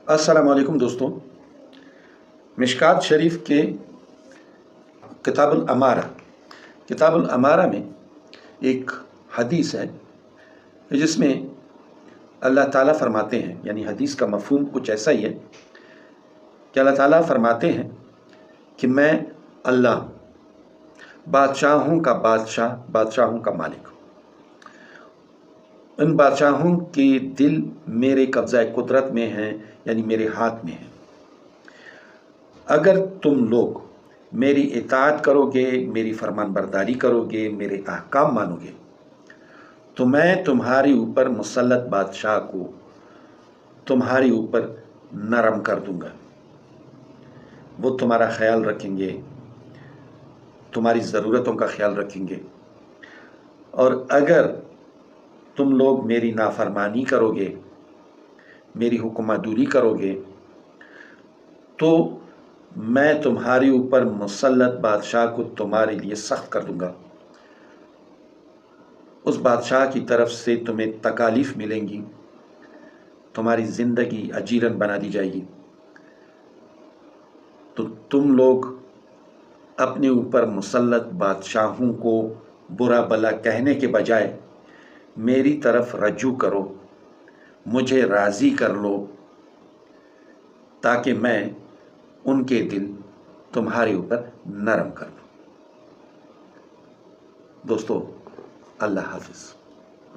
अस्सलाम वालेकुम दोस्तों। मिशकात शरीफ के किताबुल अमारा में एक हदीस है जिसमें अल्लाह ताला फरमाते हैं, यानी हदीस का मफ़हूम कुछ ऐसा ही है कि अल्लाह ताला फरमाते हैं कि मैं अल्लाह बादशाहों का बादशाह, बादशाहों का मालिक हूँ। उन बादशाहों के दिल मेरे कब्ज़ा कुदरत में हैं, यानी मेरे हाथ में हैं। अगर तुम लोग मेरी इताअत करोगे, मेरी फरमान बरदारी करोगे, मेरे अहकाम मानोगे, तो मैं तुम्हारे ऊपर मुसल्लत बादशाह को तुम्हारे ऊपर नरम कर दूंगा। वो तुम्हारा ख्याल रखेंगे, तुम्हारी ज़रूरतों का ख्याल रखेंगे। और अगर तुम लोग मेरी नाफरमानी करोगे, मेरी हुक्मादूरी करोगे, तो मैं तुम्हारे ऊपर मुसल्लत बादशाह को तुम्हारे लिए सख्त कर दूंगा। उस बादशाह की तरफ से तुम्हें तकालीफ मिलेंगी, तुम्हारी ज़िंदगी अजीरन बना दी जाएगी। तो तुम लोग अपने ऊपर मुसल्लत बादशाहों को बुरा भला कहने के बजाय मेरी तरफ रजू करो, मुझे राज़ी कर लो, ताकि मैं उनके दिल तुम्हारे ऊपर नरम कर दूं। दोस्तों, अल्लाह हाफ़िज़।